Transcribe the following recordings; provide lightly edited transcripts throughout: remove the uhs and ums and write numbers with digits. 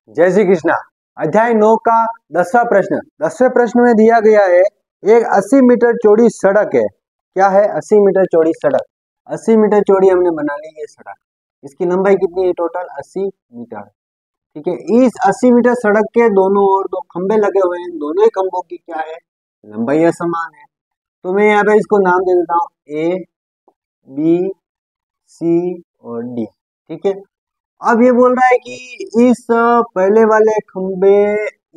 जय श्री कृष्णा। अध्याय 9 का 10वां प्रश्न। 10वें प्रश्न में दिया गया है एक 80 मीटर चौड़ी सड़क है। क्या है? 80 मीटर चौड़ी सड़क। 80 मीटर चौड़ी हमने बना ली ये सड़क। इसकी लंबाई कितनी है? Total 80 metre. ठीक है। इस 80 मीटर सड़क के दोनों ओर दो खंबे लगे हुए हैं। दोनों ही खंभों की क्या है? लंबाई समान है। तो मैं यहाँ पे इसको नाम दे देता हूँ ए, बी, सी और डी। ठीक है। अब ये बोल रहा है कि इस पहले वाले खंबे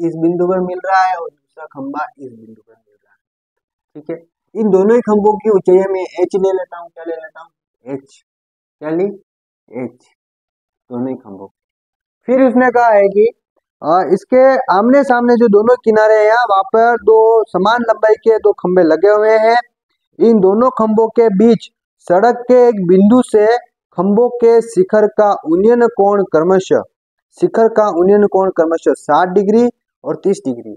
इस बिंदु पर मिल रहा है और दूसरा खंबा इस बिंदु पर मिल रहा है। ठीक है। इन दोनों ही खंभों की ऊंचाई में एच ले लेता हूँ। क्या ले लेता हूँ? एच। क्या ली? एच। दोनों ही खंभों। फिर उसने कहा है कि इसके आमने सामने जो दोनों किनारे हैं वहां पर दो समान लंबाई के दो खंबे लगे हुए हैं। इन दोनों खंभों के बीच सड़क के एक बिंदु से खंभों के शिखर का उन्नयन कोण क्रमशः 60 डिग्री और 30 डिग्री।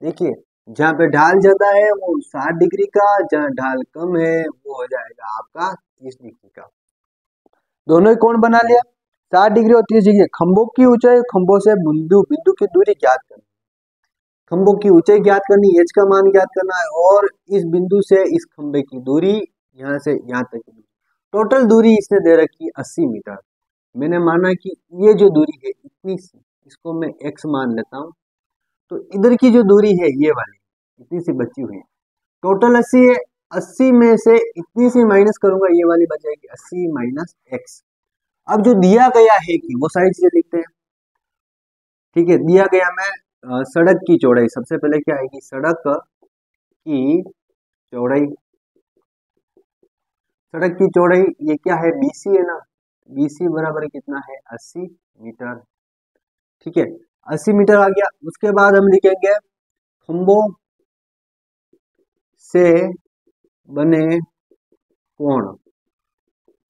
देखिए, जहाँ पे ढाल ज्यादा है वो 60 डिग्री का, जहाँ ढाल कम है वो हो जाएगा आपका 30 डिग्री का। दोनों ही कोण बना लिया। 60 डिग्री और 30 डिग्री। खंभों की ऊंचाई, खंभों से बिंदु की दूरी ज्ञात करनी। खंभों की ऊंचाई ज्ञात करनी, एच का मान ज्ञात करना है और इस बिंदु से इस खंभे की दूरी, यहाँ से यहाँ तक की दूरी, टोटल दूरी इसने दे रखी 80 मीटर। मैंने माना कि ये जो दूरी है इतनी सी, इसको मैं x मान लेता हूँ। तो इधर की जो दूरी है ये वाली इतनी सी बची हुई है। टोटल 80 है। 80 में से इतनी सी माइनस करूंगा, ये वाली बच जाएगी 80 माइनस x। अब जो दिया गया है कि वो सारी चीजें लिखते हैं। ठीक है। दिया गया मैं सड़क की चौड़ाई, सबसे पहले क्या आएगी? सड़क की चौड़ाई। सड़क की चौड़ाई ये क्या है? BC है ना। BC बराबर कितना है? 80 मीटर। ठीक है। 80 मीटर आ गया। उसके बाद हम लिखेंगे खंभों से बने कोण।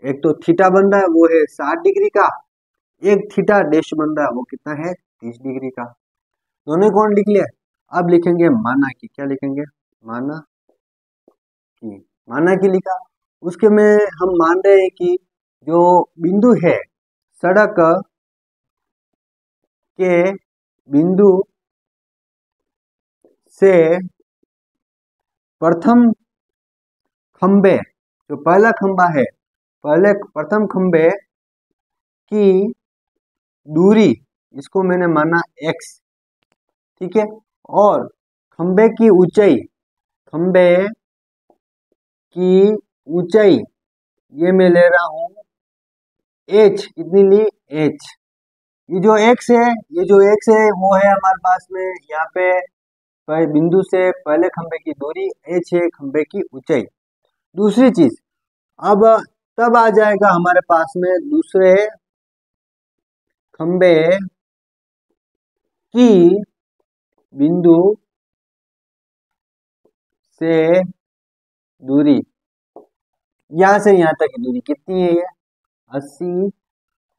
एक तो थीटा बन रहा है वो है 60 डिग्री का, एक थीटा डैश बन रहा है वो कितना है? 30 डिग्री का। दोनों कोण लिख लिया। अब लिखेंगे माना कि। क्या लिखेंगे? माना कि। माना कि लिखा। उसके में हम मान रहे हैं कि जो बिंदु है सड़क के बिंदु से प्रथम खंबे, जो पहला खंबा है, प्रथम खंबे की दूरी, इसको मैंने माना x। ठीक है। और खंबे की ऊंचाई, खंबे की ऊंचाई ये मैं ले रहा हूं h। कितनी ली? h। ये जो x है, ये जो x है वो है हमारे पास में यहाँ पे बिंदु से पहले खंबे की दूरी, h है खंबे की ऊंचाई। दूसरी चीज अब तब आ जाएगा हमारे पास में दूसरे खंबे की बिंदु से दूरी, यहां से यहां तक की दूरी कितनी है? ये 80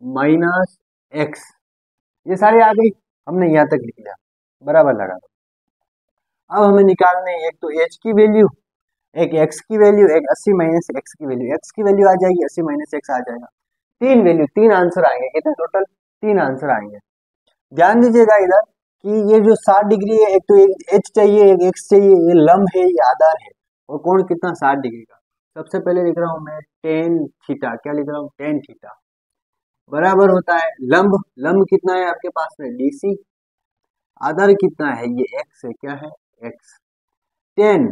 माइनस x। ये सारी आ गई। हमने यहां तक लिख लिया, बराबर लगा दो। अब हमें निकालने एक तो h की वैल्यू, एक x की वैल्यू, एक 80 माइनस x की वैल्यू। x की वैल्यू आ जाएगी 80 माइनस x आ जाएगा। तीन वैल्यू, तीन आंसर आएंगे। कितने टोटल? तीन आंसर आएंगे। ध्यान दीजिएगा इधर कि ये जो 60 डिग्री है, एक तो एक h चाहिए, एक x चाहिए, ये लंब है, ये आधार है, और कोण कितना? 60 डिग्री का। सबसे पहले लिख रहा हूं मैं टेन थीटा। क्या लिख रहा हूं? टेन थीटा बराबर होता है लंब। लंब कितना है आपके पास में? DC। आधार कितना है? ये x है। क्या है? x। टेन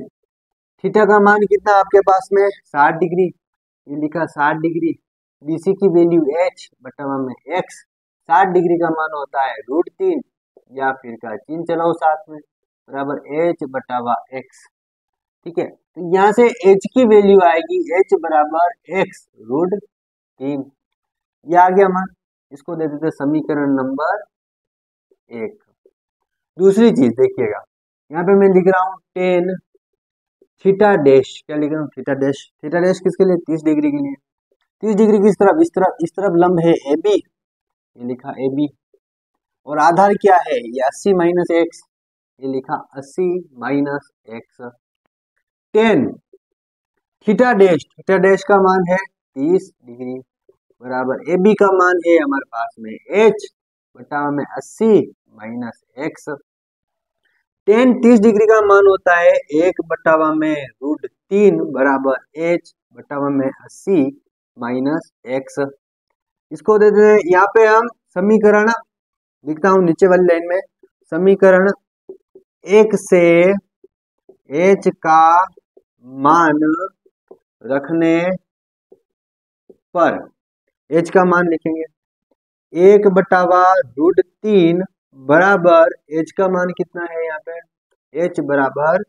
थीटा का मान कितना आपके पास में? 60 डिग्री। ये लिखा 60 डिग्री। BC की वैल्यू h बटा में x। 60 डिग्री का मान होता है √3, या फिर का चिन्ह चलाओ साथ में, बराबर h बटा x। ठीक है। तो यहाँ से h की वैल्यू आएगी h बराबर x √3। ये आ गया मान। इसको दे देते समीकरण नंबर 1। दूसरी चीज देखिएगा, यहाँ पे मैं लिख रहा हूँ टेन थीटा डैश। क्या लिख रहा हूँ? Theta dash. थीटा डैश किसके लिए? 30 डिग्री के लिए। 30 डिग्री किस तरफ? इस तरफ। इस तरफ लंब है AB। ये लिखा AB। और आधार क्या है? ये 80 माइनस x। ये लिखा 80 minus x। Tan theta dash, theta dash का मान है 30 डिग्री, बराबर AB का मान है हमारे पास में h बटा में 80 माइनस एक्स। टेन 30 डिग्री का मान होता है 1 में √3 बराबर h बटा में 80 माइनस एक्स। इसको दे दे यहाँ पे हम समीकरण लिखता हूं नीचे वाली लाइन में, समीकरण 1 से h का मान रखने पर h का मान लिखेंगे 1/√3 बराबर h का मान कितना है यहाँ पे, h बराबर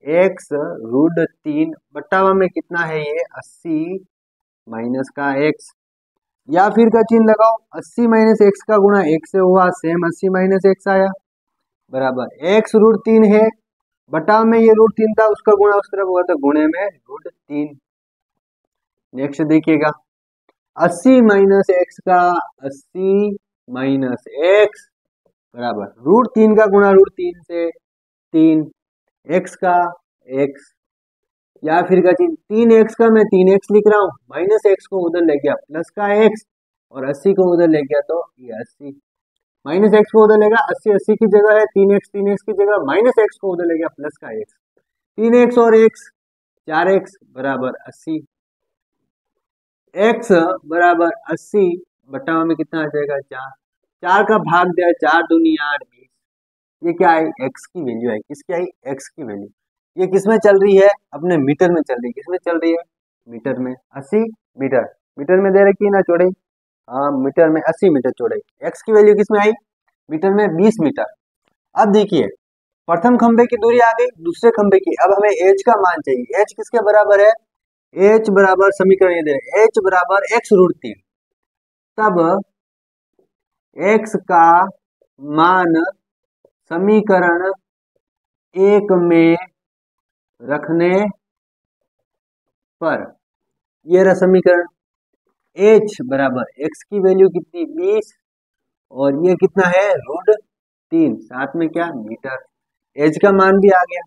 x√3 बटा में कितना है ये 80 माइनस का x, या फिर का चिन्ह लगाओ 80 माइनस एक्स का गुणा x से हुआ सेम 80 माइनस एक्स आया बराबर x√3 है, बटा में ये √3 था उसका गुणा उस तरफ हुआ तो गुणे में √3। नेक्स्ट देखिएगा 80 माइनस एक्स का 80 माइनस एक्स बराबर √3 का गुणा √3 से 3 x का x, या फिर का चिन्ह 3x का मैं 3x लिख रहा हूँ, माइनस एक्स को उधर ले गया प्लस का x और 80 को उधर ले गया तो ये 80 माइनस एक्स को उधर लेगा 80 की जगह है 3x की जगह माइनस एक्स को उधर ले गया प्लस का x, 3x और x 4x बराबर 80, x बराबर 80 बटा में कितना आ जाएगा 4, 4 का भाग दिया 4 दूनी 8 20, ये क्या है x की वैल्यू है, किसकी आई x की वैल्यू, ये किसमें चल रही है अपने मीटर में चल रही है, किसमें चल रही है मीटर में 80 मीटर, मीटर में दे रखी है ना चौड़ाई, हाँ मीटर में 80 मीटर चौड़ाई, x की वैल्यू किसमें आई मीटर में 20 मीटर। अब देखिए प्रथम खंबे की दूरी आ गई, दूसरे खंबे की, अब हमें h का मान चाहिए, h किसके बराबर है, h बराबर समीकरण ये दे रहे h बराबर x√3, तब x का मान समीकरण 1 में रखने पर ये रहा समीकरण, h बराबर x की वैल्यू कितनी 20 और ये कितना है √3, साथ में क्या मीटर, h का मान भी आ गया।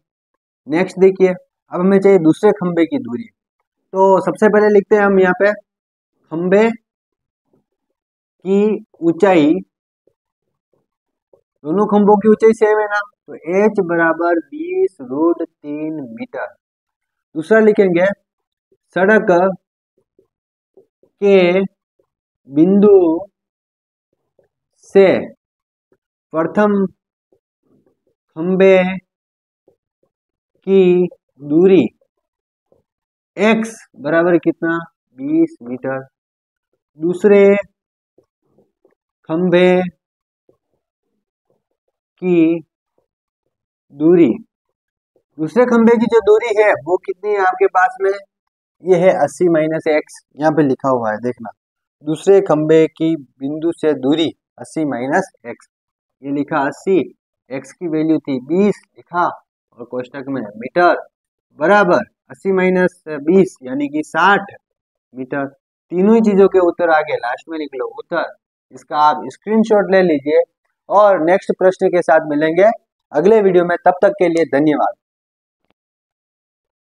नेक्स्ट देखिए अब हमें चाहिए दूसरे खंबे की दूरी, तो सबसे पहले लिखते हैं हम यहाँ पे खंबे की ऊंचाई, दोनों खंभों की ऊंचाई सेम है ना, तो h बराबर 20√3 मीटर। दूसरा लिखेंगे सड़क के बिंदु से प्रथम खंबे की दूरी x बराबर कितना 20 मीटर, दूसरे खंबे की दूरी, दूसरे खंबे की जो दूरी है वो कितनी है आपके पास में, ये है 80 माइनस एक्स, यहाँ पे लिखा हुआ है देखना, दूसरे खंबे की बिंदु से दूरी 80 माइनस एक्स, ये लिखा 80, एक्स की वैल्यू थी 20 लिखा और कोष्टक में मीटर बराबर 80 माइनस 20 यानी कि 60 मीटर। तीनों ही चीजों के उत्तर आगे लास्ट में लिख लो उत्तर, इसका आप स्क्रीनशॉट ले लीजिए और नेक्स्ट प्रश्न के साथ मिलेंगे अगले वीडियो में, तब तक के लिए धन्यवाद।